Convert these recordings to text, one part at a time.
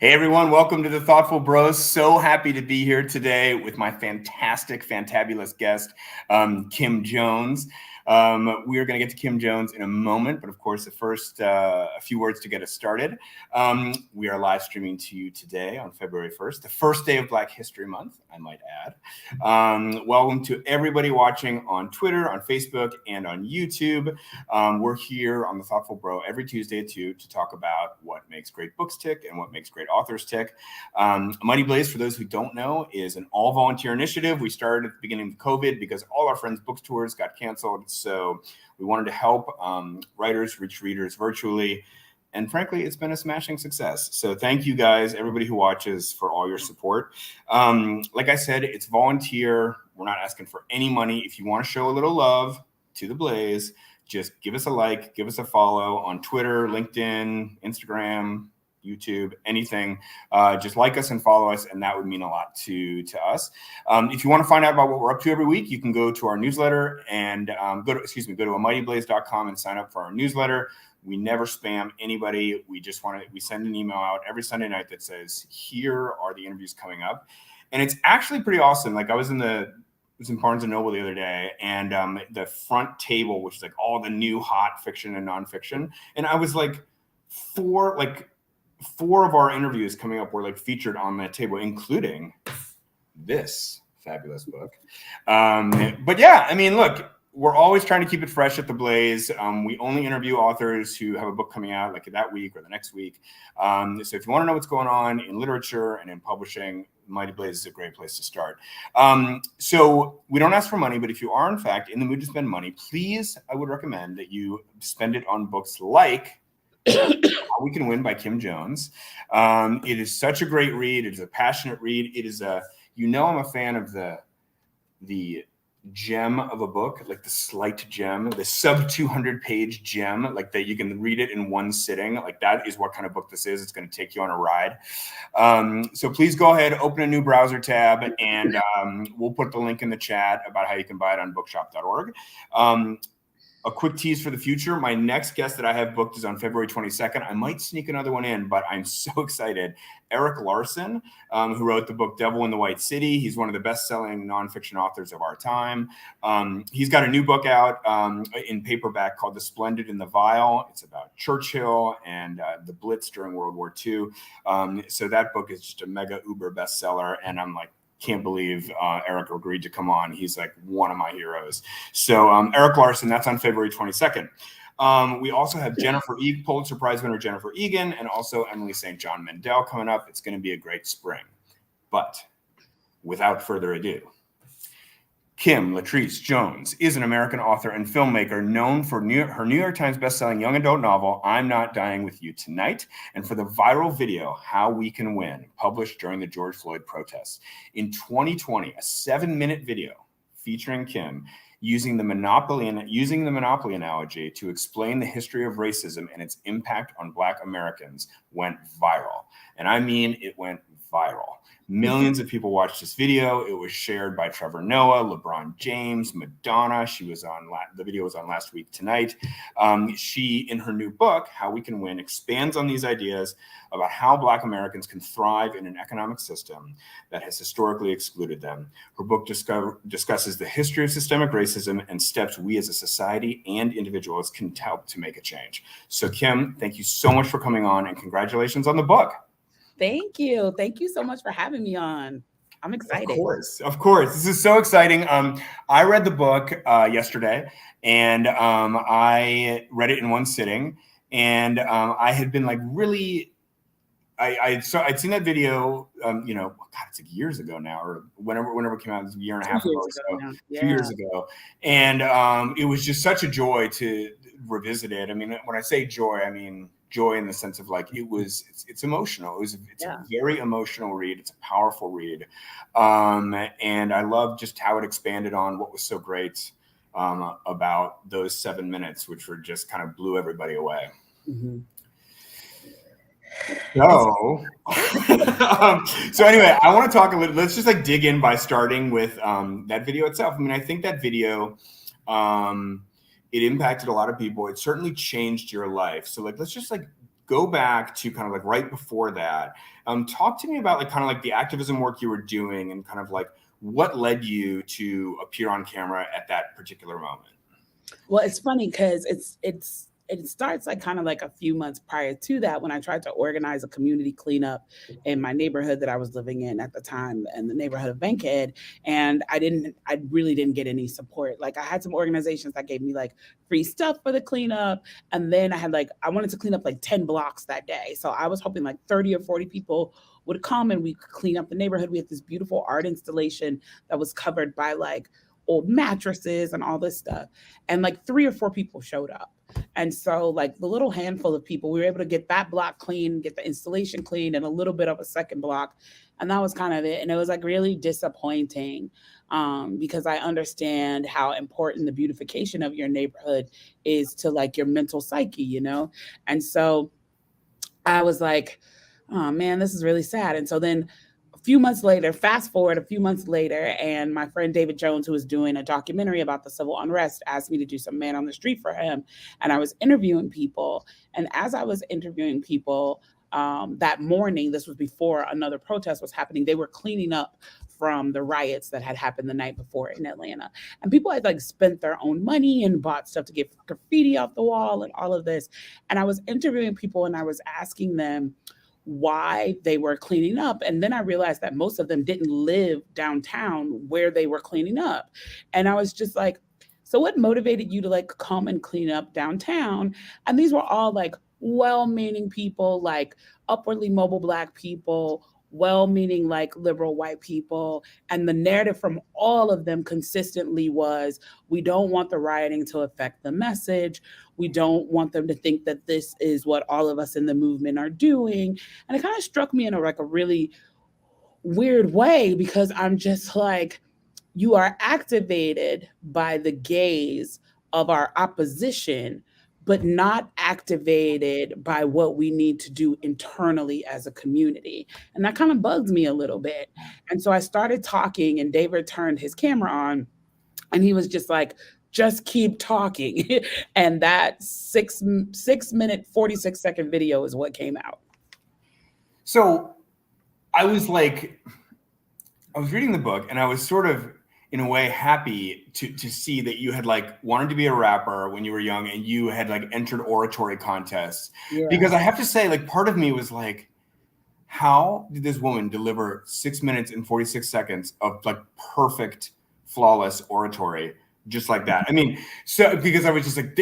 Hey everyone, welcome to the Thoughtful Bros. So happy to be here today with my fantabulous guest, Kim Jones. We are going to get to Kim Jones in a moment, but of course, first, a few words to get us started. We are live streaming to you today on February 1st, the first day of Black History Month, I might add. Welcome to everybody watching on Twitter, on Facebook, and on YouTube. We're here on the Thoughtful Bro every Tuesday at 2 to talk about what makes great books tick and what makes great authors tick. Mighty Blaze, for those who don't know, is an all-volunteer initiative. We started at the beginning of COVID because all our friends' book tours got canceled. So we wanted to help writers reach readers virtually. And frankly, it's been a smashing success. So thank you guys, everybody who watches, for all your support. Like I said, it's volunteer. We're not asking for any money. If you want to show a little love to the Blaze, just give us a like, give us a follow on Twitter, LinkedIn, Instagram, YouTube, anything. Just like us and follow us, and that would mean a lot to us. If you want to find out about what we're up to every week, you can go to our newsletter and go to amightyblaze.com and sign up for our newsletter. We never spam anybody. We send an email out every Sunday night that says, here are the interviews coming up. And it's actually pretty awesome. Like I was in Barnes and Noble the other day, and the front table, which is like all the new hot fiction and nonfiction. And I was like, four of our interviews coming up were like featured on that table, including this fabulous book. But yeah, I mean, look, we're always trying to keep it fresh at the Blaze. We only interview authors who have a book coming out like that week or the next week. So if you want to know what's going on in literature and in publishing, Mighty Blaze is a great place to start. So we don't ask for money, but if you are in fact in the mood to spend money, please, I would recommend that you spend it on books like How We Can Win by Kim Jones. It is such a great read. It is a passionate read. It is I'm a fan of the gem of a book, like the slight gem, the sub 200 page gem, like that you can read it in one sitting. Like that is what kind of book this is. It's going to take you on a ride. So please go ahead, open a new browser tab, and we'll put the link in the chat about how you can buy it on bookshop.org. A quick tease for the future. My next guest that I have booked is on February 22nd. I might sneak another one in, but I'm so excited. Eric Larson, who wrote the book Devil in the White City. He's one of the best-selling nonfiction authors of our time. He's got a new book out in paperback called The Splendid and the Vile. It's about Churchill and the Blitz during World War II. So that book is just a mega uber bestseller, and I'm like, can't believe Eric agreed to come on. He's like one of my heroes. So Eric Larson, that's on February 22nd. We also have Pulitzer Prize winner Jennifer Egan, and also Emily St. John Mandel coming up. It's going to be a great spring. But without further ado, Kim Latrice Jones is an American author and filmmaker known for her New York Times bestselling young adult novel, I'm Not Dying With You Tonight, and for the viral video, How We Can Win, published during the George Floyd protests. In 2020, a 7-minute video featuring Kim using the Monopoly analogy to explain the history of racism and its impact on Black Americans went viral. And I mean, it went viral. Millions of people watched this video. It was shared by Trevor Noah, LeBron James, Madonna. The video was on Last Week Tonight. She, in her new book, How We Can Win, expands on these ideas about how Black Americans can thrive in an economic system that has historically excluded them. Her book discusses the history of systemic racism and steps we as a society and individuals can help to make a change. So Kim, thank you so much for coming on, and congratulations on the book. Thank you. Thank you so much for having me on. I'm excited. Of course. This is so exciting. I read the book yesterday, and I read it in one sitting. And I had been like really, I'd seen that video, God, it's like years ago now, or whenever it came out, it was a year and a half ago or so, a few years ago. And it was just such a joy to revisit it. I mean, when I say joy, I mean joy in the sense of like it's emotional. It's a very emotional read. It's a powerful read, and I love just how it expanded on what was so great about those 7 minutes, which were just kind of blew everybody away. Mm-hmm. So anyway, I want to talk a little. Let's just like dig in by starting with that video itself. I mean, I think that video. It impacted a lot of people. It certainly changed your life. So like, let's just like go back to kind of like right before that. Talk to me about like kind of like the activism work you were doing and kind of like what led you to appear on camera at that particular moment. Well, it's funny because it starts like kind of like a few months prior to that when I tried to organize a community cleanup in my neighborhood that I was living in at the time, in the neighborhood of Bankhead. And I really didn't get any support. Like I had some organizations that gave me like free stuff for the cleanup. And then I wanted to clean up like 10 blocks that day. So I was hoping like 30 or 40 people would come and we could clean up the neighborhood. We had this beautiful art installation that was covered by like old mattresses and all this stuff. And like 3 or 4 people showed up. And so, like the little handful of people, we were able to get that block clean, get the installation clean, and a little bit of a second block. And that was kind of it. And it was like really disappointing because I understand how important the beautification of your neighborhood is to like your mental psyche, you know? And so I was like, oh man, this is really sad. And so then a few months later, fast forward a few months later, and my friend David Jones, who was doing a documentary about the civil unrest, asked me to do some man on the street for him. And I was interviewing people. And as I was interviewing people, that morning, this was before another protest was happening, they were cleaning up from the riots that had happened the night before in Atlanta. And people had like spent their own money and bought stuff to get graffiti off the wall and all of this. And I was interviewing people and I was asking them why they were cleaning up. And then I realized that most of them didn't live downtown where they were cleaning up. And I was just like, so what motivated you to like come and clean up downtown? And these were all like well-meaning people, like upwardly mobile Black people, well-meaning like liberal white people. And the narrative from all of them consistently was, we don't want the rioting to affect the message. We don't want them to think that this is what all of us in the movement are doing. And it kind of struck me in a really weird way because I'm just like, you are activated by the gaze of our opposition, but not activated by what we need to do internally as a community. And that kind of bugs me a little bit. And so I started talking, and David turned his camera on, and he was just like, just keep talking. And that 6 minute, 46-second video is what came out. So I was reading the book and I was sort of, in a way, happy to see that you had like wanted to be a rapper when you were young and you had like entered oratory contests. Yeah. Because I have to say, like, part of me was like, how did this woman deliver 6 minutes and 46 seconds of like perfect, flawless oratory just like that? I mean, so because I was just like,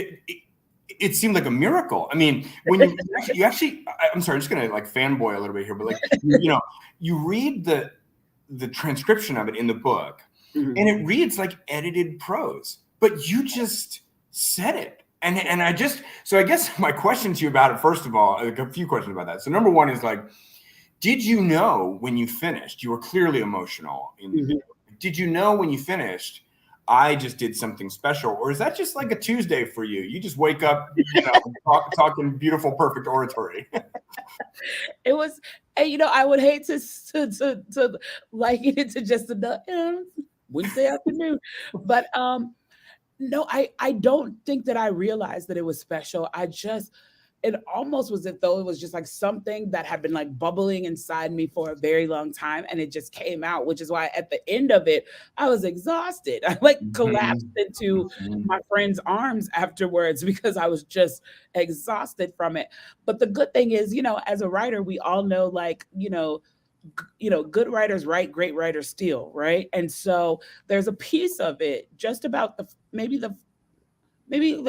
it seemed like a miracle. I mean, when you actually, I'm sorry, I'm just gonna like fanboy a little bit here, but like, you know, you read the transcription of it in the book. Mm-hmm. And it reads like edited prose, but you just said it. And I guess my question to you about it, first of all, like a few questions about that. So number one is like, did you know when you finished, you were clearly emotional. Mm-hmm. Did you know when you finished, I just did something special? Or is that just like a Tuesday for you? You just wake up, you know, talking beautiful, perfect oratory. It was, and you know, I would hate to liken it to just a Wednesday afternoon. But no, I don't think that I realized that it was special. It almost was as though it was just like something that had been like bubbling inside me for a very long time. And it just came out, which is why at the end of it, I was exhausted. I like collapsed into my friend's arms afterwards because I was just exhausted from it. But the good thing is, you know, as a writer, we all know, like, you know, good writers write, great writers steal, right? And so there's a piece of it just about maybe the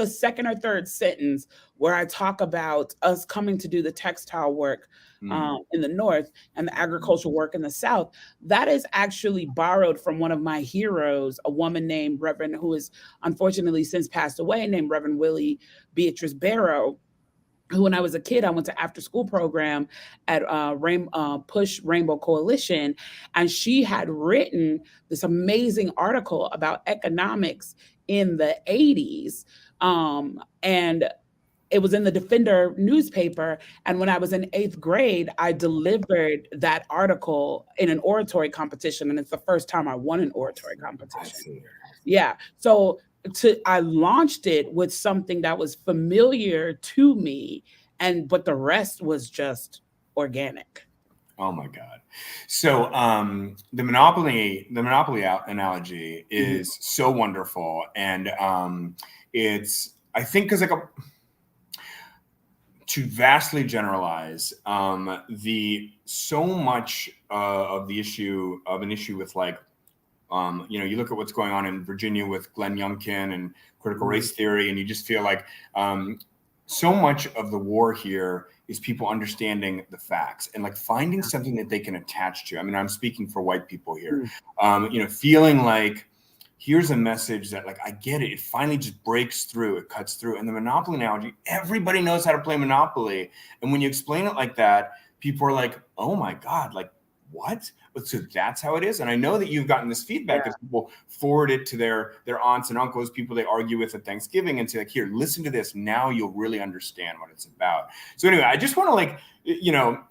second or third sentence where I talk about us coming to do the textile work in the North and the agricultural work in the South. That is actually borrowed from one of my heroes, a woman named Reverend, who is unfortunately since passed away, named Reverend Willie Beatrice Barrow, who, when I was a kid, I went to after school program at Push Rainbow Coalition. And she had written this amazing article about economics in the 80s. And it was in the Defender newspaper. And when I was in 8th grade, I delivered that article in an oratory competition. And it's the first time I won an oratory competition. Yeah. So I launched it with something that was familiar to me but the rest was just organic. Oh my God. So the Monopoly analogy is so wonderful. And it's, I think, because like to vastly generalize, the so much of an issue with like, you look at what's going on in Virginia with Glenn Youngkin and critical race theory, and you just feel like so much of the war here is people understanding the facts and like finding something that they can attach to. I mean, I'm speaking for white people here, feeling like here's a message that like, I get it. It finally just breaks through, it cuts through. And the Monopoly analogy, everybody knows how to play Monopoly. And when you explain it like that, people are like, oh my God, like what? So that's how it is. And I know that you've gotten this feedback that people forward it to their aunts and uncles, people they argue with at Thanksgiving, and say like, here, listen to this. Now you'll really understand what it's about. So anyway, I just want to like,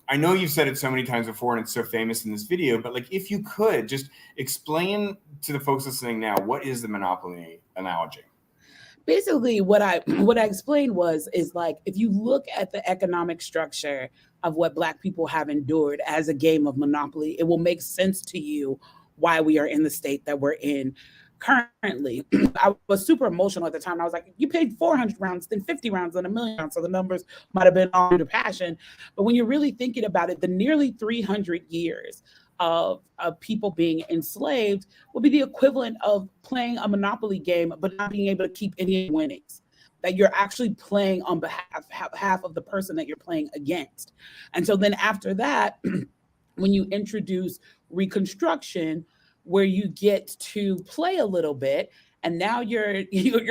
I know you've said it so many times before and it's so famous in this video, but like, if you could just explain to the folks listening now, what is the Monopoly analogy? Basically, what I explained is like, if you look at the economic structure of what Black people have endured as a game of Monopoly, it will make sense to you why we are in the state that we're in currently. I was super emotional at the time. I was like, you paid 400 rounds, then 50 rounds, then 1,000,000 rounds. So the numbers might have been all due to passion. But when you're really thinking about it, the nearly 300 years of people being enslaved will be the equivalent of playing a Monopoly game, but not being able to keep any winnings. That you're actually playing on behalf of the person that you're playing against. And so then after that, when you introduce Reconstruction, where you get to play a little bit, and now you're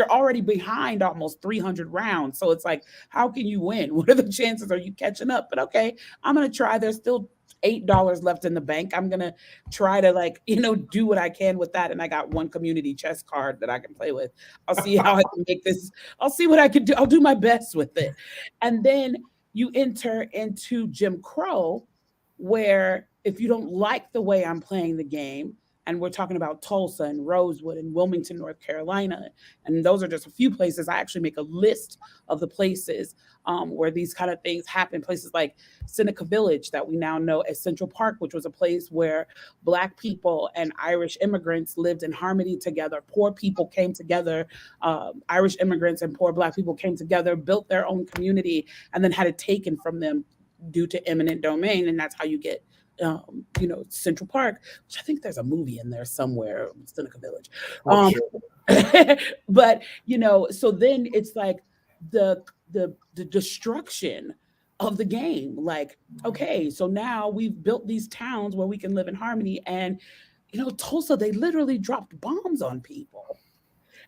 already behind almost 300 rounds. So it's like, how can you win? What are the chances? Are you catching up? But okay, I'm gonna try. There's still $8 left in the bank. I'm gonna try to do what I can with that. And I got one community chess card that I can play with. I'll see how I can make this. I'll see what I can do. I'll do my best with it. And then you enter into Jim Crow, where if you don't like the way I'm playing the game, and we're talking about Tulsa and Rosewood and Wilmington, North Carolina, and those are just a few places. I actually make a list of the places where these kind of things happen. Places like Seneca Village, that we now know as Central Park, which was a place where Black people and Irish immigrants lived in harmony together. Poor people came together, Irish immigrants and poor Black people came together, built their own community, and then had it taken from them due to eminent domain. And that's how you get Central Park, which I think there's a movie in there somewhere, Seneca Village. Sure. But so then it's like the destruction of the game. Like, okay, so now we've built these towns where we can live in harmony, and Tulsa, they literally dropped bombs on people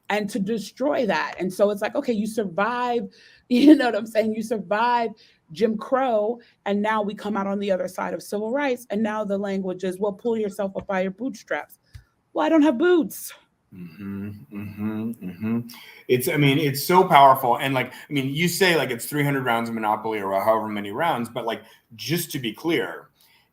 and to destroy that. And so it's like, okay, you survive, you know what I'm saying? You survive Jim Crow, and now we come out on the other side of civil rights, and now the language is, well, pull yourself up by your bootstraps. Well, I don't have boots. It's so powerful. And you say like it's 300 rounds of Monopoly or however many rounds, but like, just to be clear,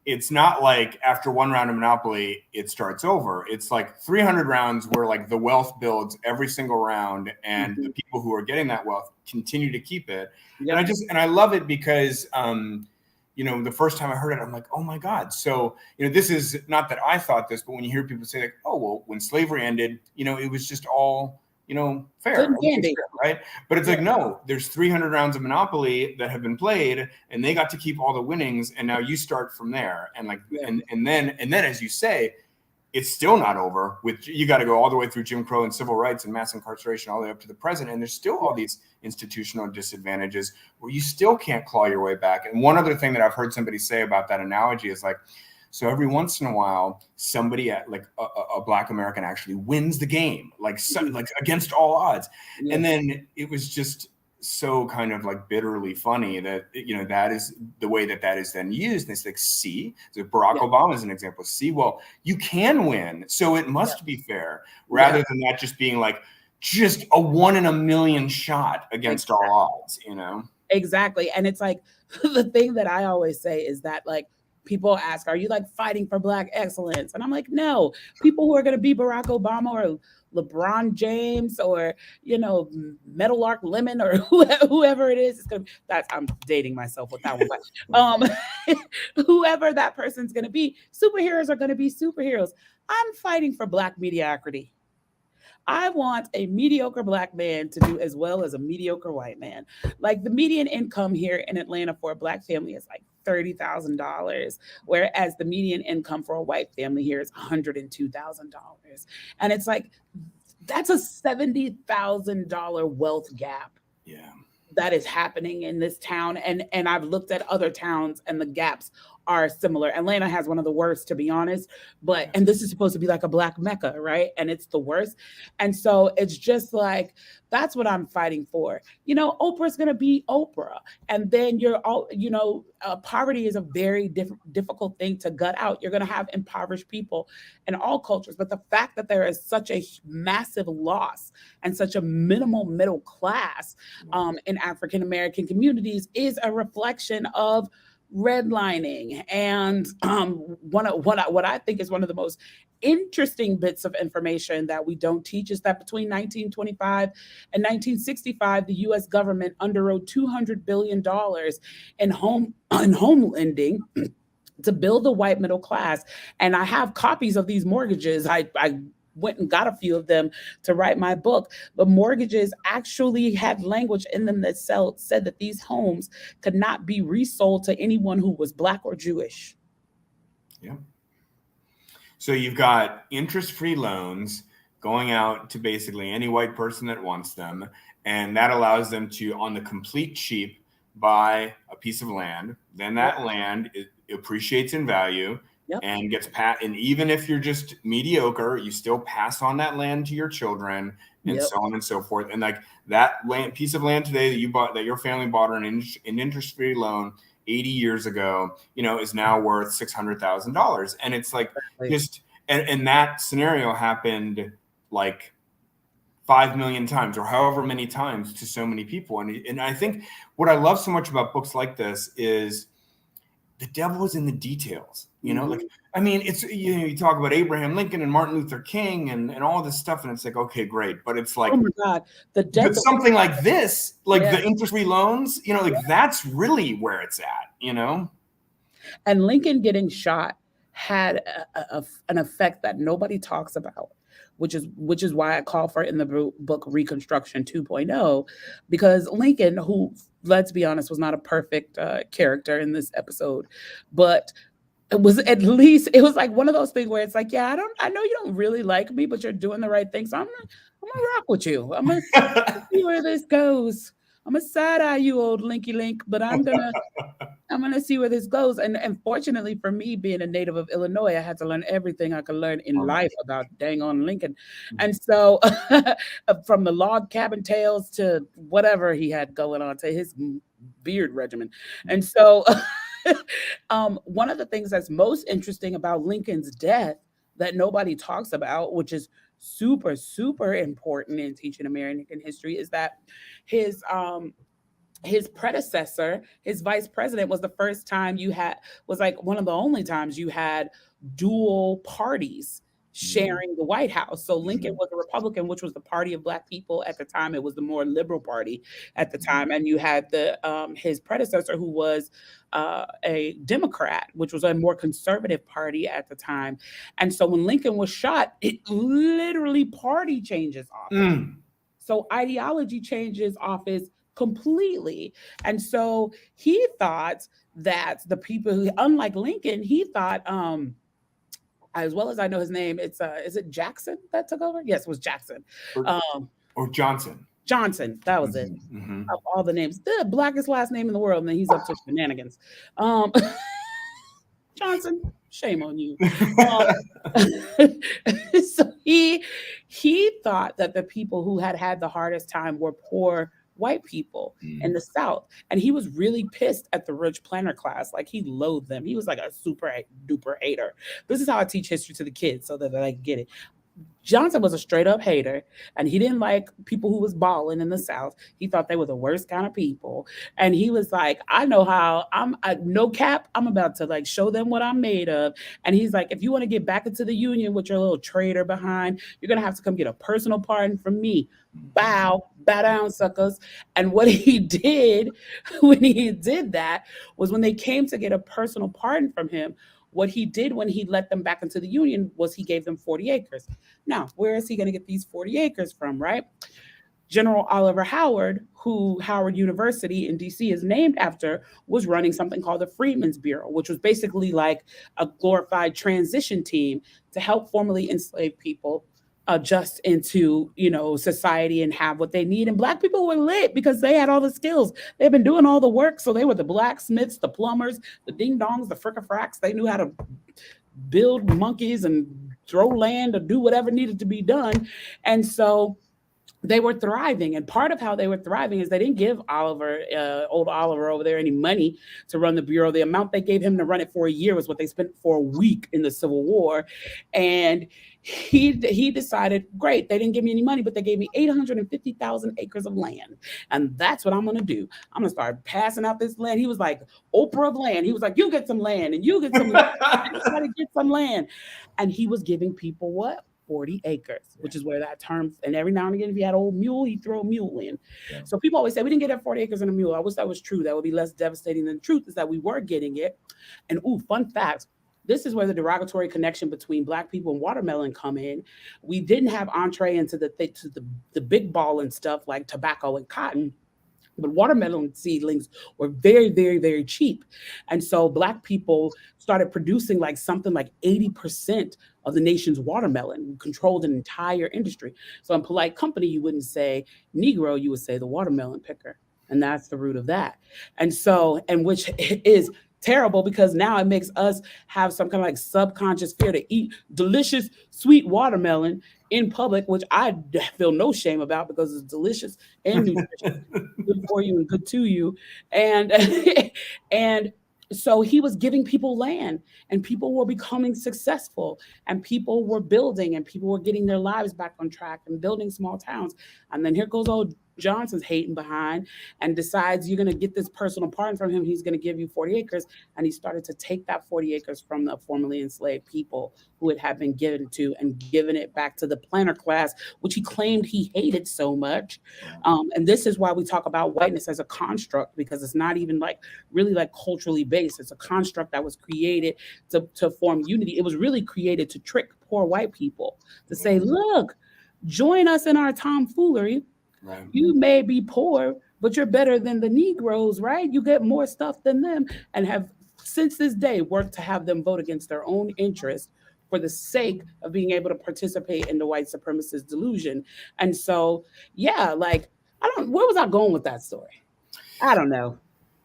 it's not like after one round of Monopoly, it starts over. It's like 300 rounds where like the wealth builds every single round, and the people who are getting that wealth continue to keep it. Yep. And I love it because, the first time I heard it, I'm like, oh my God. So, this is not that I thought this, but when you hear people say like, oh, well, when slavery ended, it was just all, fair, right? But it's like, no, there's 300 rounds of Monopoly that have been played, and they got to keep all the winnings, and now you start from there. And like, and then as you say, it's still not over. You got to go all the way through Jim Crow and civil rights and mass incarceration all the way up to the present, and there's still all these institutional disadvantages where you still can't claw your way back. And one other thing that I've heard somebody say about that analogy is like, so every once in a while, somebody like a Black American actually wins the game, like against all odds. Yeah. And then it was just so kind of like bitterly funny that, that is the way that is then used. And it's like, see, so Barack Obama is an example. See, well, you can win, so it must be fair, rather than that just being like just a 1 in a million shot against all odds, Exactly. And it's like, the thing that I always say is that like, People ask, are you like fighting for Black excellence? And I'm like, no. People who are going to be Barack Obama or LeBron James or, Meadowlark Lemon or whoever it is, it's going to that's I'm dating myself with that one, but whoever that person's going to be, superheroes are going to be superheroes. I'm fighting for Black mediocrity. I want a mediocre Black man to do as well as a mediocre white man. Like the median income here in Atlanta for a Black family is like $30,000, whereas the median income for a white family here is $102,000. And it's like, that's a $70,000 wealth gap Yeah. that is happening in this town. And I've looked at other towns and the gaps are similar. Atlanta has one of the worst, to be honest, but and this is supposed to be like a Black Mecca, right? And it's the worst. And so it's just like, that's what I'm fighting for. Oprah's gonna be Oprah. And then you're all, poverty is a very difficult thing to gut out. You're gonna have impoverished people in all cultures. But the fact that there is such a massive loss and such a minimal middle class in African American communities is a reflection of redlining. And what I think is one of the most interesting bits of information that we don't teach is that between 1925 and 1965, the U.S. government underwrote $200 billion in home lending to build the white middle class. And I have copies of these mortgages. I went and got a few of them to write my book. The mortgages actually had language in them that said that these homes could not be resold to anyone who was Black or Jewish. Yeah. So you've got interest-free loans going out to basically any white person that wants them. And that allows them to, on the complete cheap, buy a piece of land. Then that land appreciates in value. Yep. And gets and even if you're just mediocre, you still pass on that land to your children and so on and so forth. And like that piece of land today that your family bought on an interest-free loan 80 years ago, is now worth $600,000. And it's like just and that scenario happened like 5 million times or however many times to so many people. And I think what I love so much about books like this is the devil is in the details, like, I mean, it's, you talk about Abraham Lincoln and Martin Luther King and all this stuff. And it's like, okay, great. But it's like, oh my God, the devil. But something like this, like the interest-free loans, like that's really where it's at, And Lincoln getting shot had an effect that nobody talks about, which is why I call for it in the book Reconstruction 2.0, because Lincoln, who, let's be honest, was not a perfect character in this episode, but it was like one of those things where it's like, yeah, I know you don't really like me, but you're doing the right thing, so I'm gonna rock with you. I'm gonna see where this goes. I'm gonna side eye you, old Linky Link, but I'm gonna see where this goes. And fortunately for me, being a native of Illinois, I had to learn everything I could learn in life about dang on Lincoln. And so from the log cabin tales to whatever he had going on to his beard regimen. And so one of the things that's most interesting about Lincoln's death that nobody talks about, which is super, super important in teaching American history, is that his predecessor, his vice president, was the first time was like one of the only times you had dual parties sharing the White House. So Lincoln was a Republican, which was the party of Black people at the time. It was the more liberal party at the time. And you had his predecessor, who was a Democrat, which was a more conservative party at the time. And so when Lincoln was shot, it literally party changes office. So ideology changes office completely. And so he thought that the people who, unlike Lincoln, he thought, as well as I know his name, is it Jackson that took over? Yes, it was Jackson. Or Johnson. Johnson, that was it. Of all the names, the blackest last name in the world, and then he's up to shenanigans. Johnson, shame on you. So he thought that the people who had the hardest time were poor white people in the South. And he was really pissed at the rich planter class. Like, he loathed them. He was like a super duper hater. This is how I teach history to the kids so that they get it. Johnson was a straight up hater, and he didn't like people who was balling in the South. He thought they were the worst kind of people, and he was like, "I know how. No cap. I'm about to like show them what I'm made of." And he's like, "If you want to get back into the Union with your little traitor behind, you're gonna have to come get a personal pardon from me. Bow, bow down, suckers." And what he did when he did that was when they came to get a personal pardon from him. What he did when he let them back into the Union was he gave them 40 acres. Now, where is he going to get these 40 acres from, right? General Oliver Howard, who Howard University in DC is named after, was running something called the Freedmen's Bureau, which was basically like a glorified transition team to help formerly enslaved people adjust into society and have what they need. And Black people were lit because they had all the skills. They've been doing all the work, so they were the blacksmiths, the plumbers, the ding dongs, the fricka-fracks. They knew how to build monkeys and throw land or do whatever needed to be done. And so they were thriving. And part of how they were thriving is they didn't give old Oliver over there, any money to run the Bureau. The amount they gave him to run it for a year was what they spent for a week in the Civil War. And he decided, great, they didn't give me any money, but they gave me 850,000 acres of land. And that's what I'm going to do. I'm going to start passing out this land. He was like Oprah of land. He was like, you get some land and you get some land. Everybody get some land. And he was giving people what? 40 acres, which is where that term, and every now and again, if he had an old mule, he'd throw a mule in. Yeah. So people always say, we didn't get that 40 acres and a mule. I wish that was true. That would be less devastating than the truth is that we were getting it. And fun fact, this is where the derogatory connection between Black people and watermelon come in. We didn't have entree into the big ball and stuff like tobacco and cotton. But watermelon seedlings were very, very, very cheap. And so Black people started producing like something like 80% of the nation's watermelon, controlled an entire industry. So in polite company, you wouldn't say Negro, you would say the watermelon picker. And that's the root of that. And so, and which is terrible because now it makes us have some kind of like subconscious fear to eat delicious, sweet watermelon in public, which I feel no shame about because it's delicious and nutritious, good for you and good to you. And and so he was giving people land and people were becoming successful and people were building and people were getting their lives back on track and building small towns. And then here goes old Johnson's hating behind and decides you're going to get this personal pardon from him. He's going to give you 40 acres. And he started to take that 40 acres from the formerly enslaved people who it had been given to and given it back to the planter class, which he claimed he hated so much. And this is why we talk about whiteness as a construct, because it's not even like really like culturally based. It's a construct that was created to form unity. It was really created to trick poor white people to say, look, join us in our tomfoolery. Right. You may be poor, but you're better than the Negroes, right? You get more stuff than them and have since this day worked to have them vote against their own interest for the sake of being able to participate in the white supremacist delusion. And so, yeah, like, where was I going with that story? I don't know.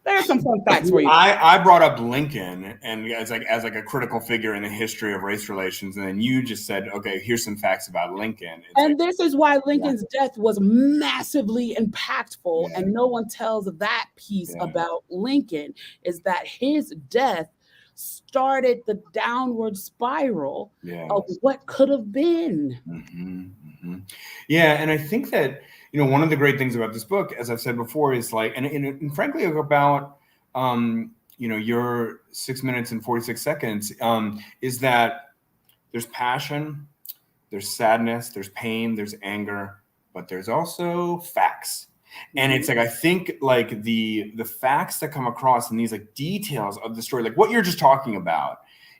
There's some fun facts for you. I brought up Lincoln and as like a critical figure in the history of race relations, and then you just said, okay, here's some facts about Lincoln. And this is why Lincoln's death was massively impactful, and no one tells that piece about Lincoln, is that his death started the downward spiral of what could have been. Mm-hmm, mm-hmm. Yeah, and I think that one of the great things about this book, as I've said before, is like, and frankly about, your 6 minutes and 46 seconds, is that there's passion, there's sadness, there's pain, there's anger, but there's also facts. And it's like, I think like the facts that come across in these like details of the story, like what you're just talking about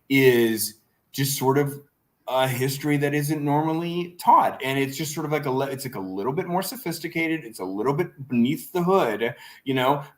is just sort of a history that isn't normally taught. And it's just sort of like it's like a little bit more sophisticated. It's a little bit beneath the hood,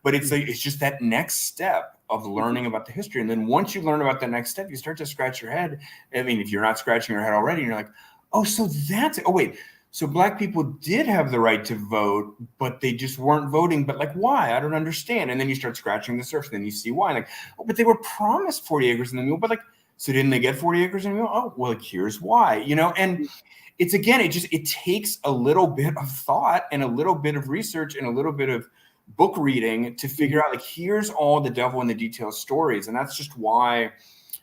but it's like, it's just that next step of learning about the history. And then once you learn about the next step, you start to scratch your head. I mean, if you're not scratching your head already, you're like, oh, so that's it. Oh, wait. So Black people did have the right to vote, but they just weren't voting. But like, why? I don't understand. And then you start scratching the surface. Then you see why. Like, oh, but they were promised 40 acres in the mule. But like, so didn't they get 40 acres in the mule? Oh, well, like, here's why. And it's, again, it takes a little bit of thought and a little bit of research and a little bit of book reading to figure out, like, here's all the devil in the details stories. And that's just why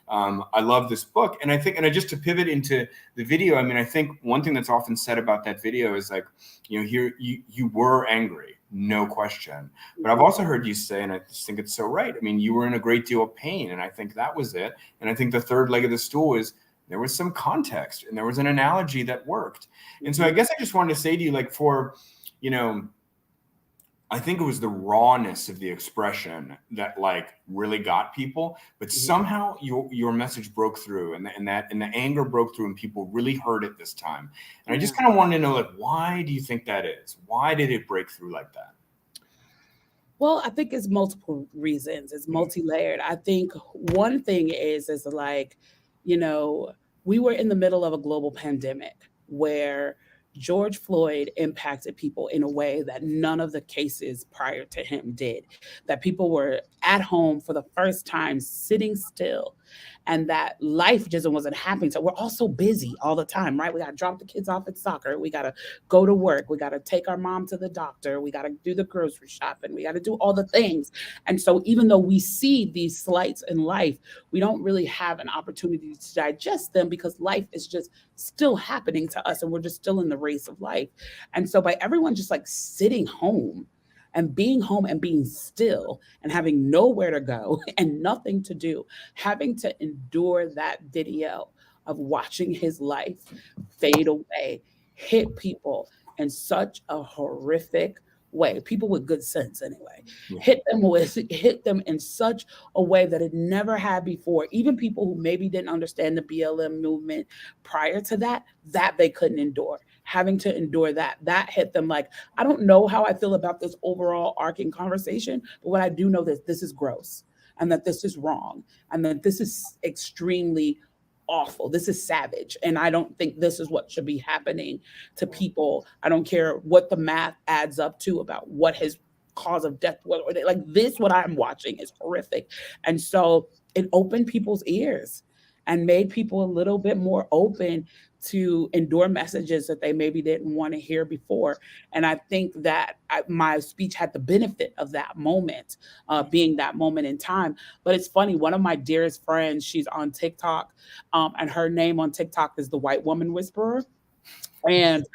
I love this book. And I think, and just to pivot into the video, I mean, I think one thing that's often said about that video is like, here you were angry, no question. But I've also heard you say, and I just think it's so right, I mean, you were in a great deal of pain, and I think that was it. And I think the third leg of the stool is there was some context and there was an analogy that worked. And so I guess I just wanted to say to you, like, I think it was the rawness of the expression that like really got people, but somehow your message broke through, and the anger broke through, and people really heard it this time. And I just kind of wanted to know, like, why do you think that is? Why did it break through like that? Well, I think it's multiple reasons. It's multi-layered. I think one thing is like, we were in the middle of a global pandemic where George Floyd impacted people in a way that none of the cases prior to him did. That people were at home for the first time, sitting still, and that life just wasn't happening. So we're all so busy all the time, right? We got to drop the kids off at soccer. We got to go to work. We got to take our mom to the doctor. We got to do the grocery shopping. We got to do all the things. And so even though we see these slights in life, we don't really have an opportunity to digest them because life is just still happening to us and we're just still in the race of life. And so by everyone just like sitting home and being still and having nowhere to go and nothing to do, having to endure that video of watching his life fade away, hit people in such a horrific way. People with good sense anyway. Hit them in such a way that it never had before. Even people who maybe didn't understand the BLM movement prior to that they couldn't endure. Having to endure that hit them like, I don't know how I feel about this overall arcing conversation, but what I do know is this is gross and that this is wrong and that this is extremely awful. This is savage. And I don't think this is what should be happening to people. I don't care what the math adds up to about what his cause of death was. Like this, what I'm watching is horrific. And so it opened people's ears and made people a little bit more open to endure messages that they maybe didn't want to hear before. And I think that my speech had the benefit of that moment, being that moment in time. But it's funny, one of my dearest friends, she's on TikTok, and her name on TikTok is the White Woman Whisperer. And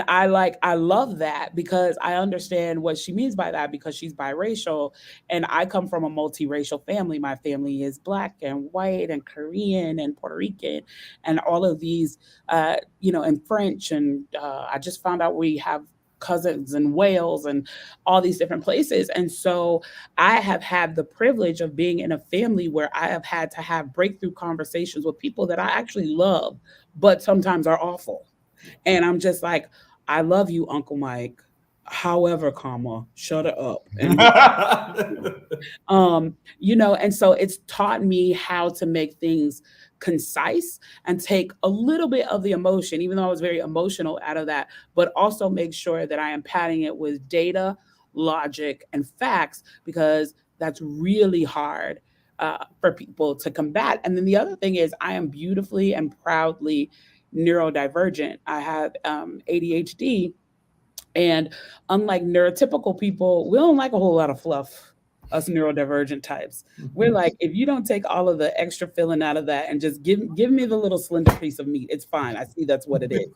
I love that because I understand what she means by that because she's biracial and I come from a multiracial family. My family is Black and white and Korean and Puerto Rican and all of these and French, and I just found out we have cousins in Wales and all these different places. And so I have had the privilege of being in a family where I have had to have breakthrough conversations with people that I actually love, but sometimes are awful. And I'm just like, I love you, Uncle Mike. However, shut it up. And and so it's taught me how to make things concise and take a little bit of the emotion, even though I was very emotional out of that, but also make sure that I am padding it with data, logic, and facts, because that's really hard for people to combat. And then the other thing is, I am beautifully and proudly neurodivergent. I have ADHD. And unlike neurotypical people, we don't like a whole lot of fluff, us neurodivergent types. We're like, if you don't take all of the extra filling out of that and just give me the little slender piece of meat, it's fine. I see that's what it is.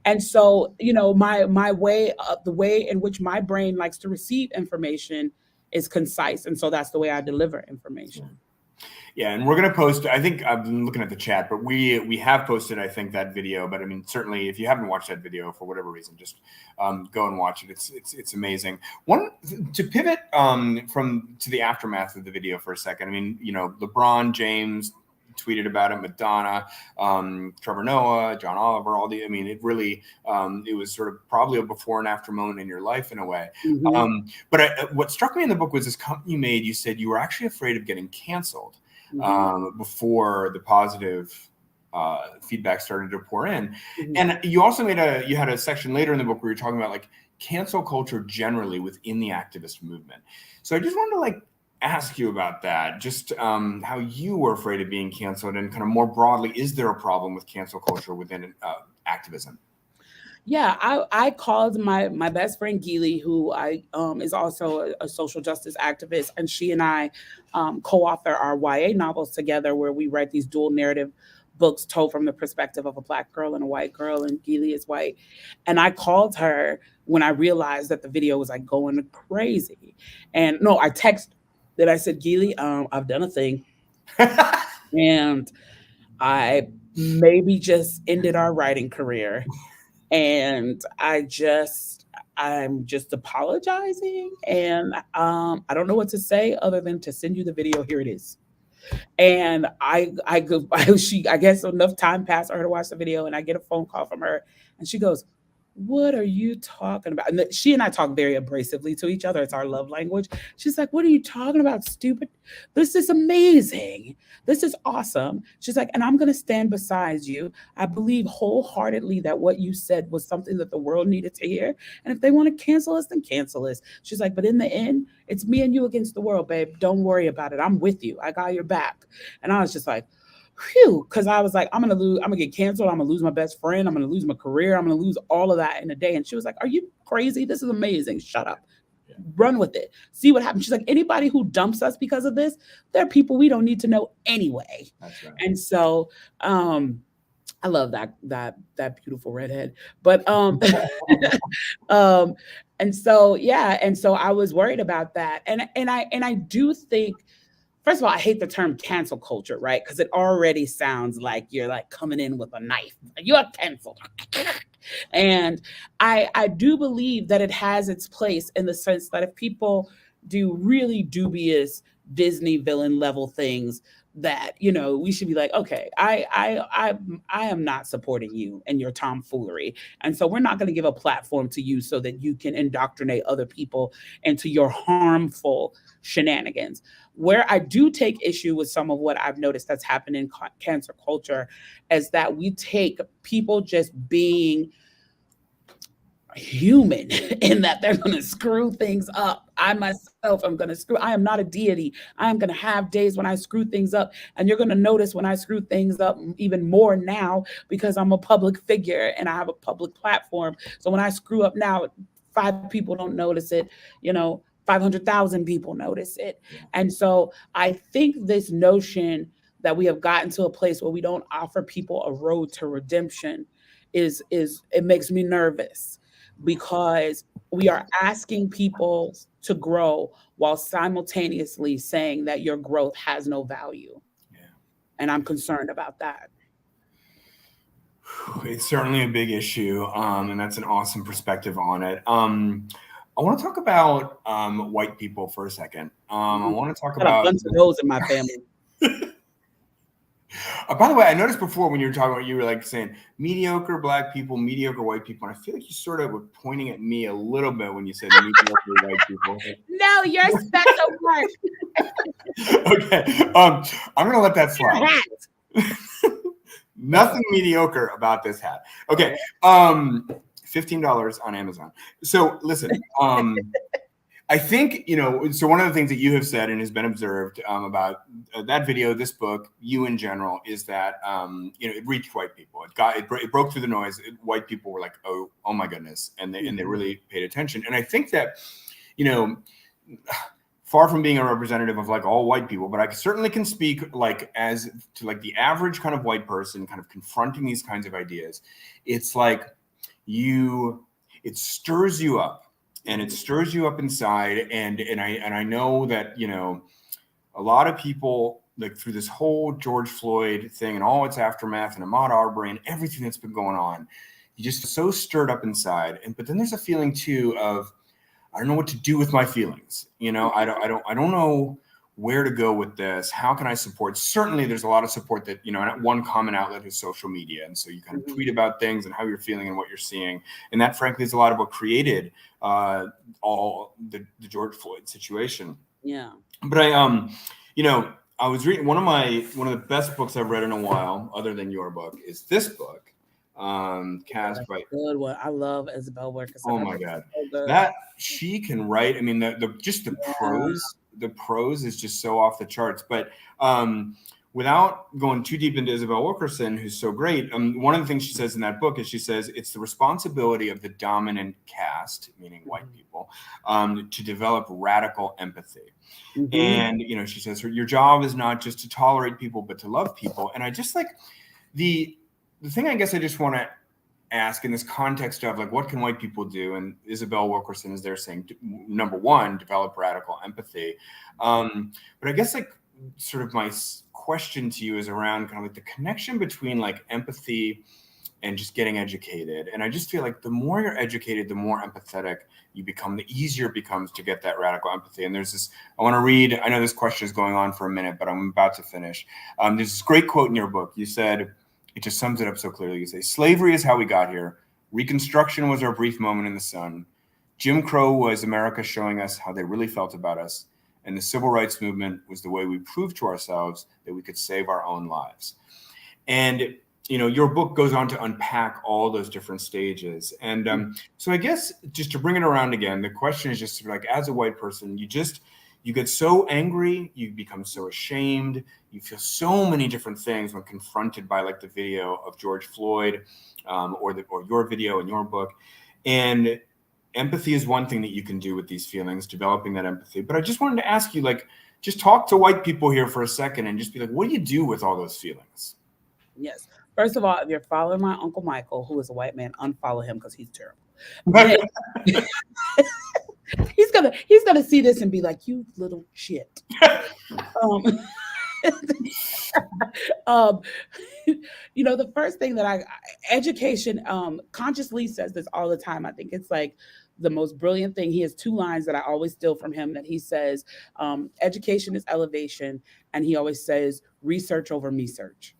And so, my way, the way in which my brain likes to receive information is concise. And so that's the way I deliver information. Yeah, and we're going to post, I think I've been looking at the chat, but we have posted, I think, that video. But I mean, certainly if you haven't watched that video for whatever reason, just go and watch it. It's amazing. To pivot to the aftermath of the video for a second. I mean, LeBron James tweeted about it, Madonna, Trevor Noah, John Oliver, it really, it was sort of probably a before and after moment in your life in a way. Mm-hmm. But what struck me in the book was this comment you made. You said you were actually afraid of getting canceled. Mm-hmm. Before the positive feedback started to pour in. Mm-hmm. And you also you had a section later in the book where you're talking about like cancel culture generally within the activist movement. So I just wanted to ask you about that, just how you were afraid of being canceled, and kind of more broadly, is there a problem with cancel culture within activism? Yeah, I called my best friend Geely, who I is also a social justice activist, and she and I co-author our YA novels together, where we write these dual narrative books told from the perspective of a black girl and a white girl, and Geely is white. And I called her when I realized that the video was like going crazy, and no, I texted that I said, Geely, I've done a thing, and I maybe just ended our writing career, and I'm just apologizing, and I don't know what to say other than to send you the video. Here it is. And I go, I guess enough time passed for her to watch the video, and I get a phone call from her, and she goes, "What are you talking about?" And she and I talk very abrasively to each other. It's our love language. She's like, "What are you talking about, stupid? This is amazing. This is awesome." She's like, "And I'm going to stand beside you. I believe wholeheartedly that what you said was something that the world needed to hear. And if they want to cancel us, then cancel us." She's like, "But in the end, it's me and you against the world, babe. Don't worry about it. I'm with you. I got your back." And I was just like, whew, because I was like, I'm gonna get canceled, I'm gonna lose my best friend, I'm gonna lose my career, I'm gonna lose all of that in a day. And she was like, "Are you crazy? This is amazing. Shut up. Yeah. Run with it. See what happens." She's like, "Anybody who dumps us because of this, they're people we don't need to know anyway." That's right. And so I love that beautiful redhead. But um and so yeah, and so I was worried about that. And I do think, first of all, I hate the term cancel culture, right? Because it already sounds like you're like coming in with a knife. You're canceled. And I do believe that it has its place in the sense that if people do really dubious Disney villain level things, that we should be like, okay, I am not supporting you and your tomfoolery, and so we're not going to give a platform to you so that you can indoctrinate other people into your harmful shenanigans. Where I do take issue with some of what I've noticed that's happened in cancer culture is that we take people just being human in that they're going to screw things up. I myself am going to screw. I am not a deity. I am going to have days when I screw things up, and you're going to notice when I screw things up even more now because I'm a public figure and I have a public platform. So when I screw up now, 5 people don't notice it. 500,000 people notice it. Yeah. And so I think this notion that we have gotten to a place where we don't offer people a road to redemption is it makes me nervous, because we are asking people to grow while simultaneously saying that your growth has no value. Yeah. And I'm concerned about that. It's certainly a big issue, and that's an awesome perspective on it. I want to talk about white people for a second. I want to talk Got a about. bunch of those in my family. By the way, I noticed before when you were talking about, you were like saying mediocre black people, mediocre white people, and I feel like you sort of were pointing at me a little bit when you said mediocre white people. No, you're special part. Okay, I'm gonna let that slide. Nothing mediocre about this hat. Okay, $15 on Amazon. So listen, I think, so one of the things that you have said and has been observed about that video, this book, you in general, is that, it reached white people. It broke through the noise. White people were like, oh my goodness. And they really paid attention. And I think that, far from being a representative of like all white people, but I certainly can speak like as to like the average kind of white person kind of confronting these kinds of ideas. It's like it stirs you up. And it stirs you up inside, and I know that a lot of people, like through this whole George Floyd thing and all its aftermath and Ahmaud Arbery and everything that's been going on, you just so stirred up inside. But then there's a feeling too of, I don't know what to do with my feelings. I don't know where to go with this. How can I support? Certainly there's a lot of support that, one common outlet is social media. And so you kind of tweet about things and how you're feeling and what you're seeing. And that frankly is a lot of what created all the George Floyd situation. Yeah. But I was reading one of the best books I've read in a while, other than your book, is this book. Cast by good one. I love Isabel Wilkerson. Oh my God, that she can write. I mean, the prose is just so off the charts. But without going too deep into Isabel Wilkerson, who's so great, one of the things she says in that book is she says it's the responsibility of the dominant caste, meaning white people, to develop radical empathy. And, she says your job is not just to tolerate people, but to love people. And I just like the thing I guess I just want to ask in this context of like, what can white people do? And Isabel Wilkerson is there saying, number one, develop radical empathy. But I guess like sort of my question to you is around kind of like the connection between like empathy and just getting educated. And I just feel like the more you're educated, the more empathetic you become, the easier it becomes to get that radical empathy. And there's this, I want to read, I know this question is going on for a minute, but I'm about to finish. There's this great quote in your book. You said, it just sums it up so clearly. You say, slavery is how we got here. Reconstruction was our brief moment in the sun. Jim Crow was America showing us how they really felt about us. And the civil rights movement was the way we proved to ourselves that we could save our own lives. And, your book goes on to unpack all those different stages. And so I guess just to bring it around again, the question is just like, as a white person, you get so angry, you become so ashamed, you feel so many different things when confronted by like the video of George Floyd or your video in your book. And empathy is one thing that you can do with these feelings, developing that empathy. But I just wanted to ask you, like, just talk to white people here for a second and just be like, what do you do with all those feelings? Yes. First of all, if you're following my Uncle Michael, who is a white man, unfollow him because he's terrible. Then, he's gonna see this and be like, you little shit. The first thing that education, Conscious Lee says this all the time. I think it's like the most brilliant thing. He has two lines that I always steal from him that he says, education is elevation. And he always says, research over me search.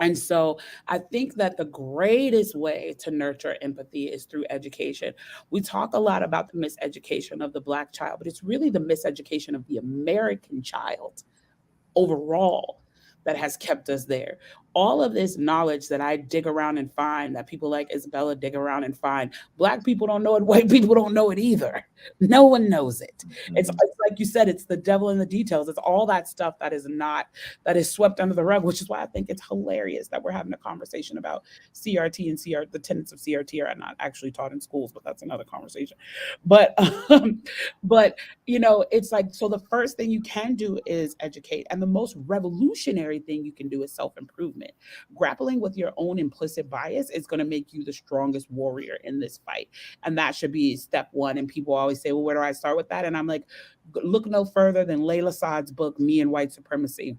And so I think that the greatest way to nurture empathy is through education. We talk a lot about the miseducation of the Black child, but it's really the miseducation of the American child overall that has kept us there. All of this knowledge that I dig around and find, that people like Isabella dig around and find, Black people don't know it, white people don't know it either. No one knows it. It's like you said, it's the devil in the details. It's all that stuff that is swept under the rug, which is why I think it's hilarious that we're having a conversation about CRT and the tenets of CRT are not actually taught in schools, but that's another conversation. But it's like, so the first thing you can do is educate. And the most revolutionary thing you can do is self-improvement. Grappling with your own implicit bias is going to make you the strongest warrior in this fight. And that should be step one. And people always say, well, where do I start with that? And I'm like, look no further than Layla Saad's book, Me and White Supremacy,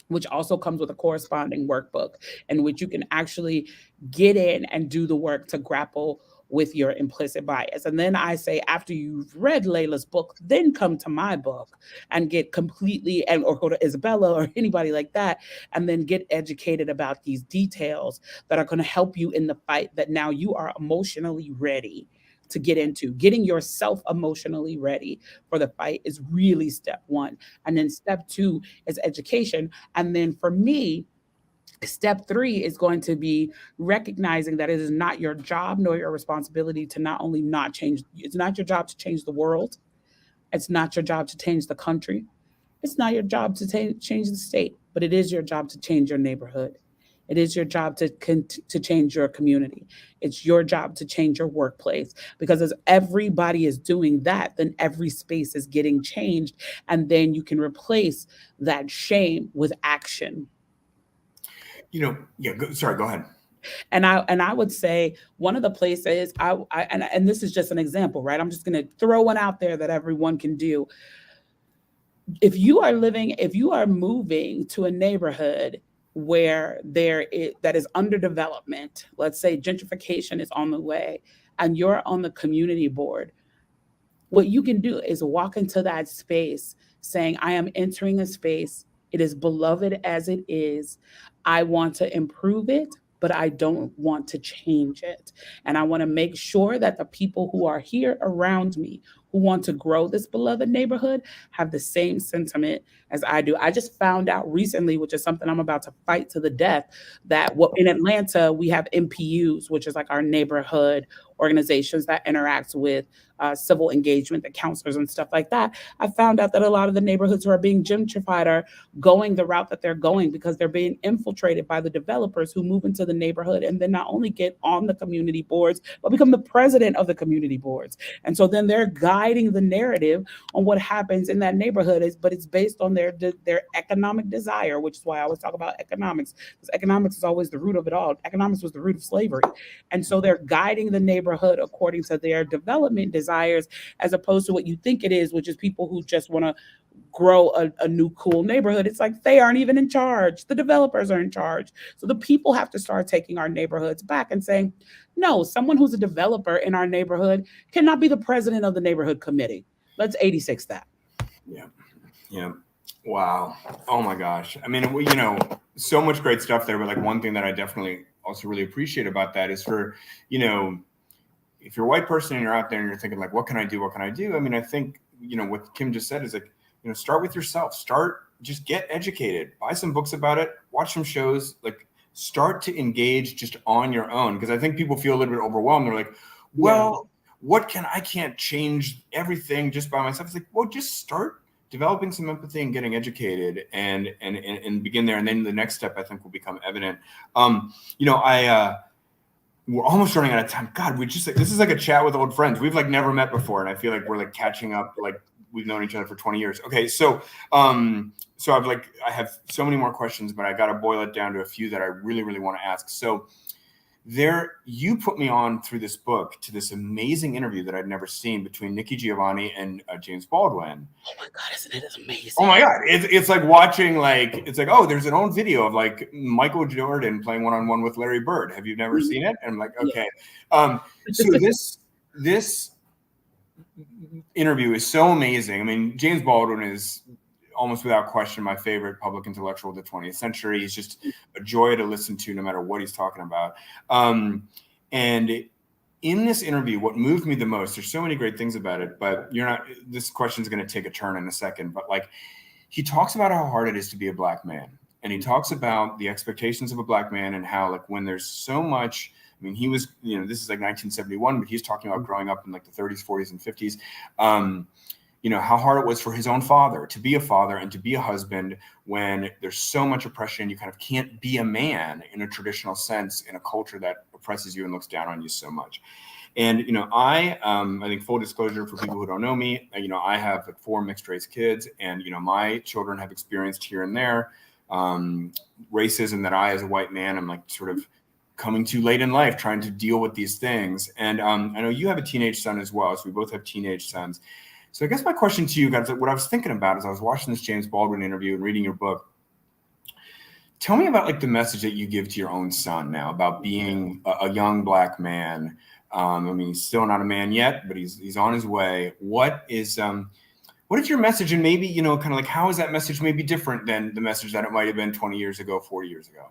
which also comes with a corresponding workbook in which you can actually get in and do the work to grapple with your implicit bias. And then I say, after you've read Layla's book, then come to my book and get completely, or go to Isabella or anybody like that, and then get educated about these details that are going to help you in the fight that now you are emotionally ready to get into. Getting yourself emotionally ready for the fight is really step one. And then step two is education. And then for me, step three is going to be recognizing that it is not your job nor your responsibility to not only not change, it's not your job to change the world. It's not your job to change the country. It's not your job to change the state, but it is your job to change your neighborhood. It is your job to change your community. It's your job to change your workplace, because as everybody is doing that, then every space is getting changed. And then you can replace that shame with action. Sorry, go ahead. And I would say one of the places and this is just an example, right? I'm just going to throw one out there that everyone can do. If you are moving to a neighborhood where that is underdevelopment, let's say gentrification is on the way, and you're on the community board, what you can do is walk into that space saying, I am entering a space. It is beloved as it is. I want to improve it, but I don't want to change it. And I want to make sure that the people who are here around me, who want to grow this beloved neighborhood, have the same sentiment as I do. I just found out recently, which is something I'm about to fight to the death, that in Atlanta, we have MPUs, which is like our neighborhood organizations that interacts with civil engagement, the counselors and stuff like that, I found out that a lot of the neighborhoods who are being gentrified are going the route that they're going because they're being infiltrated by the developers who move into the neighborhood and then not only get on the community boards, but become the president of the community boards. And so then they're guiding the narrative on what happens in that neighborhood but it's based on their economic desire, which is why I always talk about economics, because economics is always the root of it all. Economics was the root of slavery. And so they're guiding the neighborhood according to their development desires, as opposed to what you think it is, which is people who just want to grow a new cool neighborhood. It's like they aren't even in charge. The developers are in charge. So the people have to start taking our neighborhoods back and saying, no, someone who's a developer in our neighborhood cannot be the president of the neighborhood committee. Let's 86 that. Yeah. Yeah. Wow. Oh my gosh. I mean, so much great stuff there. But like one thing that I definitely also really appreciate about that is for, if you're a white person and you're out there and you're thinking like, what can I do? What can I do? I mean, I think, what Kim just said is like, start with yourself, just get educated, buy some books about it, watch some shows, like start to engage just on your own. Because I think people feel a little bit overwhelmed. They're like, well, I can't change everything just by myself. It's like, well, just start developing some empathy and getting educated and begin there. And then the next step I think will become evident. We're almost running out of time. God, this is like a chat with old friends. We've like never met before. And I feel like we're like catching up, like we've known each other for 20 years. Okay. So I have so many more questions, but I got to boil it down to a few that I really, really want to ask. So you put me on through this book to this amazing interview that I'd never seen between Nikki Giovanni and James Baldwin. Oh my God, isn't it amazing? Oh my God. It's like watching, oh, there's an old video of like Michael Jordan playing one-on-one with Larry Bird. Have you never seen it? And I'm like, okay. So this interview is so amazing. I mean, James Baldwin is almost without question my favorite public intellectual of the 20th century. He's just a joy to listen to no matter what he's talking about. And in this interview, what moved me the most, there's so many great things about it, but this question is going to take a turn in a second, but like he talks about how hard it is to be a Black man. And he talks about the expectations of a Black man and how like when there's so much, I mean, he was, this is like 1971, but he's talking about growing up in like the 30s, 40s, and 50s. How hard it was for his own father to be a father and to be a husband when there's so much oppression. You kind of can't be a man in a traditional sense in a culture that oppresses you and looks down on you so much. And, I think full disclosure for people who don't know me, I have like 4 mixed race kids and, my children have experienced here and there racism that I, as a white man, I'm like sort of coming to late in life, trying to deal with these things. And I know you have a teenage son as well. So we both have teenage sons. So I guess my question to you guys, what I was thinking about as I was watching this James Baldwin interview and reading your book, tell me about like the message that you give to your own son now about being a young Black man. I mean, he's still not a man yet, but he's on his way. What is your message? And maybe, kind of like, how is that message maybe different than the message that it might've been 20 years ago, 40 years ago?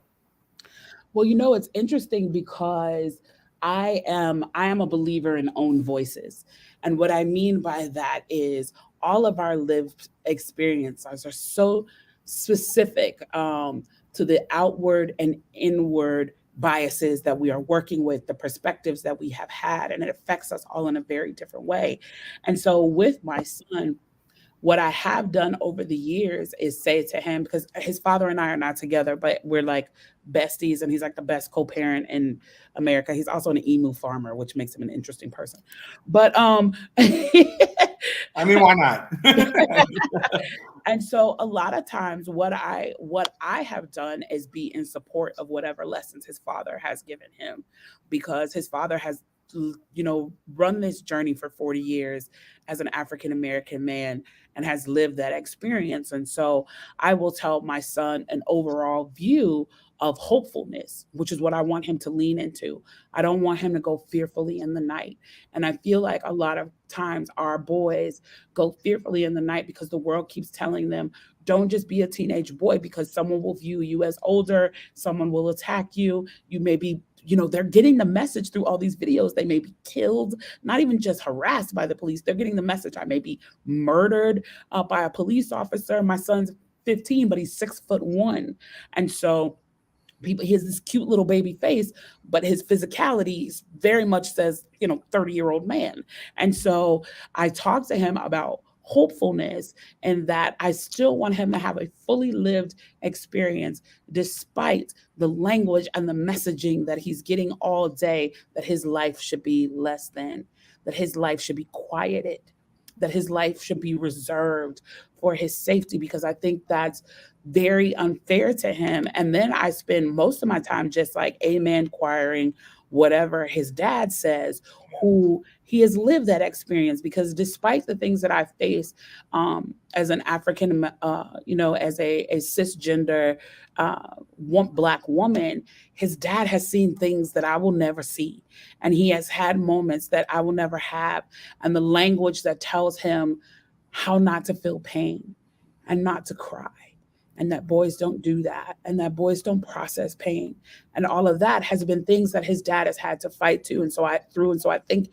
Well, it's interesting because I am a believer in own voices. And what I mean by that is all of our lived experiences are so specific to the outward and inward biases that we are working with, the perspectives that we have had, and it affects us all in a very different way. And so with my son, what I have done over the years is say to him, because his father and I are not together, but we're like besties, and he's like the best co-parent in America. He's also an emu farmer, which makes him an interesting person. But I mean, why not? And so a lot of times what I have done is be in support of whatever lessons his father has given him, because his father has run this journey for 40 years as an African American man and has lived that experience. And so I will tell my son an overall view of hopefulness, which is what I want him to lean into. I don't want him to go fearfully in the night. And I feel like a lot of times our boys go fearfully in the night because the world keeps telling them, don't just be a teenage boy because someone will view you as older, someone will attack you, you may be they're getting the message through all these videos. They may be killed, not even just harassed by the police. They're getting the message. I may be murdered by a police officer. My son's 15, but he's 6'1". And so People, he has this cute little baby face, but his physicality very much says, 30-year-old man. And so I talked to him about hopefulness, and that I still want him to have a fully lived experience despite the language and the messaging that he's getting all day, that his life should be less than, that his life should be quieted, that his life should be reserved for his safety, because I think that's very unfair to him. And then I spend most of my time just like amen choiring whatever his dad says, who he has lived that experience. Because despite the things that I face as an African, as a cisgender black woman, his dad has seen things that I will never see. And he has had moments that I will never have. And the language that tells him how not to feel pain and not to cry, and that boys don't do that, and that boys don't process pain, and all of that has been things that his dad has had to fight to. And so I think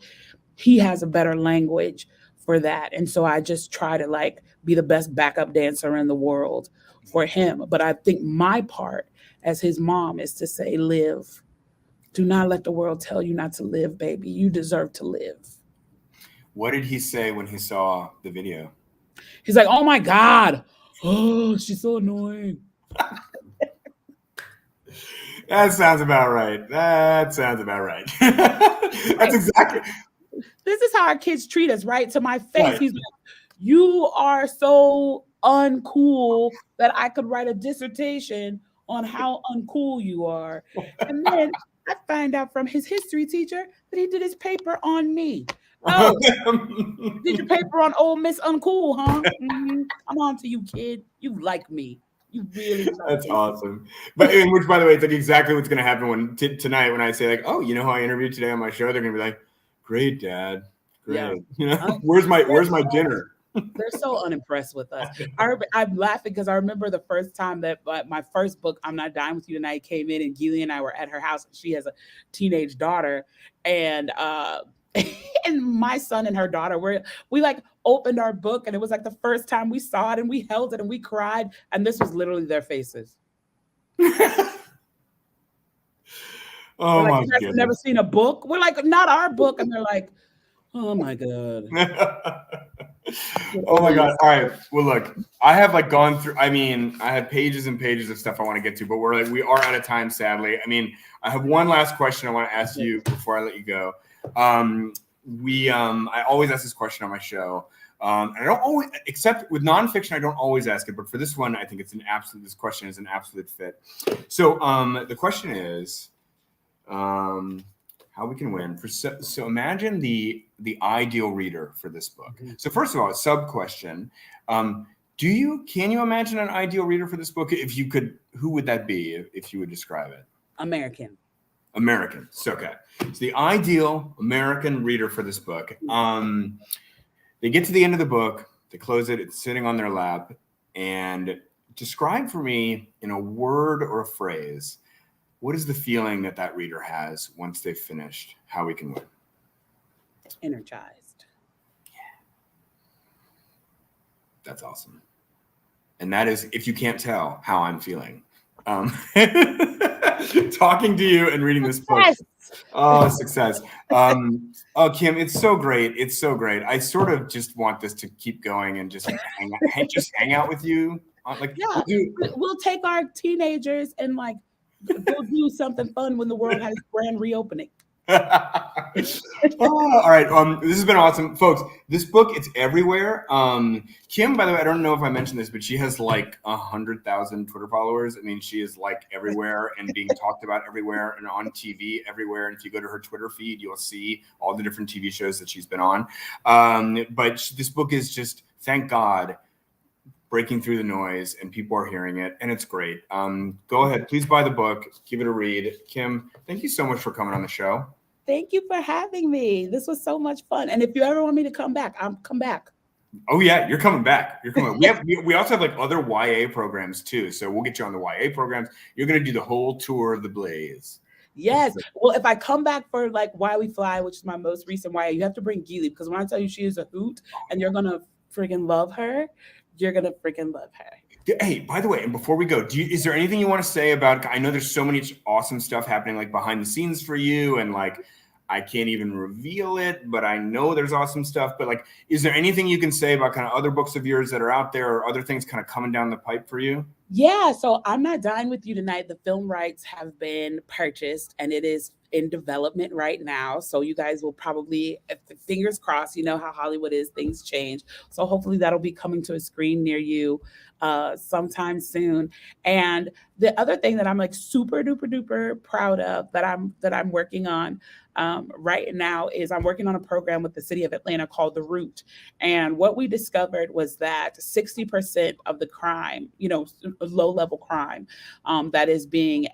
he has a better language for that. And so I just try to like be the best backup dancer in the world for him. But I think my part as his mom is to say, live. Do not let the world tell you not to live, baby. You deserve to live. What did he say when he saw the video? He's like, oh my God. Oh, she's so annoying. That sounds about right. That's exactly. This is how our kids treat us, right? To my face, Right. he's like, you are so uncool that I could write a dissertation on how uncool you are. And then I find out from his history teacher that he did his paper on me. Oh, did your paper on old Miss Uncool, huh? Mm-hmm. I'm on to you, kid. You like me. You really like That's me. awesome. But which, by the way, it's like exactly what's going to happen when tonight when I say like, oh, you know who I interviewed today on my show? They're going to be like, great, Dad, great. Yeah. Where's my dinner? They're so unimpressed with us. I'm laughing because I remember the first time that my first book, I'm Not Dying With You Tonight, came in, and Gilly and I were at her house. She has a teenage daughter, and and my son and her daughter we like opened our book, and it was like the first time we saw it, and we held it and we cried, and this was literally their faces. Oh like, my you guys have never goodness. seen a book? We're like, not our book, and they're like, oh my God. Oh my God. All right. Well, look, I have like gone through, I have pages and pages of stuff I want to get to, but we are out of time, sadly. I have one last question I want to ask you before I let you go. I always ask this question on my show. And I don't always, except with nonfiction, I don't always ask it, but for this one, I think this question is an absolute fit. So the question is, how we can win. So imagine the ideal reader for this book. Mm-hmm. So first of all, a sub question: can you imagine an ideal reader for this book? If you could, who would that be? If you would describe it, American. So okay. So the ideal American reader for this book. They get to the end of the book, they close it, it's sitting on their lap, and describe for me in a word or a phrase, what is the feeling that reader has once they've finished How We Can Win? Energized. Yeah. That's awesome. And that is, if you can't tell, how I'm feeling. Talking to you and reading this book. Oh, success. Kim, it's so great. It's so great. I sort of just want this to keep going and just hang out with you. We'll take our teenagers and like go do something fun when the world has grand reopening. All right. This has been awesome, folks. This book, it's everywhere. Kim, by the way, I don't know if I mentioned this, but she has like 100,000 Twitter followers. She is like everywhere and being talked about everywhere and on TV everywhere. And if you go to her Twitter feed, you'll see all the different TV shows that she's been on. But this book is just, thank God, breaking through the noise, and people are hearing it, and it's great. Go ahead, please buy the book, give it a read. Kim, thank you so much for coming on the show. Thank you for having me. This was so much fun. And if you ever want me to come back, I'll come back. Oh yeah, you're coming back. We also have like other YA programs too, so we'll get you on the YA programs. You're gonna do the whole tour of the Blaze. Yes. Well, if I come back for like Why We Fly, which is my most recent YA, you have to bring Gilly, because when I tell you she is a hoot and you're gonna freaking love her, you're gonna freaking love her. Hey, by the way, and before we go, is there anything you want to say about, I know there's so many awesome stuff happening like behind the scenes for you, and like, I can't even reveal it, but I know there's awesome stuff. But like, is there anything you can say about kind of other books of yours that are out there, or other things kind of coming down the pipe for you? Yeah, so I'm Not Dying With You Tonight. The film rights have been purchased and it is in development right now. So you guys will probably, fingers crossed, you know how Hollywood is, things change. So hopefully that'll be coming to a screen near you sometime soon. And the other thing that I'm like super duper duper proud of that I'm working on right now is I'm working on a program with the city of Atlanta called The Root. And what we discovered was that 60% of the crime, low level crime that is being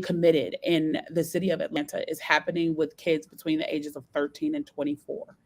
committed in the city of Atlanta is happening with kids between the ages of 13 and 24.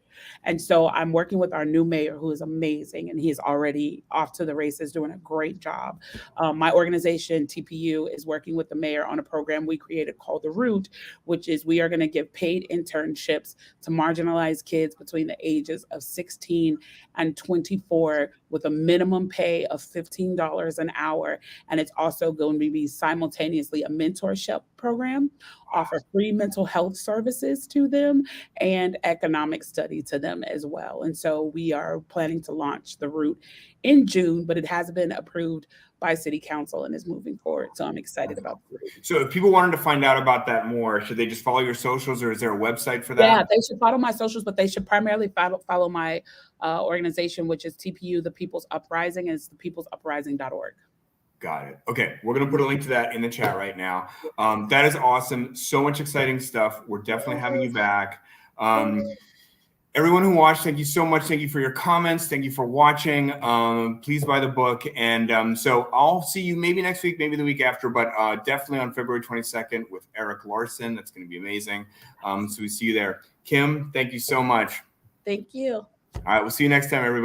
And so I'm working with our new mayor, who is amazing, and he's already off to the races, doing a great job. My organization, TPU, is working with the mayor on a program we created called The Root, which is we are going to give paid internships to marginalized kids between the ages of 16 and 24 with a minimum pay of $15 an hour. And it's also going to be simultaneously a mentorship program, offer free mental health services to them, and economic study to them as well. And so we are planning to launch The Root in June, but it has been approved by city council and is moving forward. So I'm excited about it. So if people wanted to find out about that more, should they just follow your socials, or is there a website for that? Yeah, they should follow my socials, but they should primarily follow my organization, which is TPU, The People's Uprising, and it's thepeoplesuprising.org. Got it. Okay, we're going to put a link to that in the chat right now. That is awesome. So much exciting stuff. We're definitely having you back. Everyone who watched, thank you so much. Thank you for your comments. Thank you for watching. Please buy the book. And so I'll see you maybe next week, maybe the week after, but definitely on February 22nd with Eric Larson. That's going to be amazing. So we see you there. Kim, thank you so much. Thank you. All right, we'll see you next time, everybody.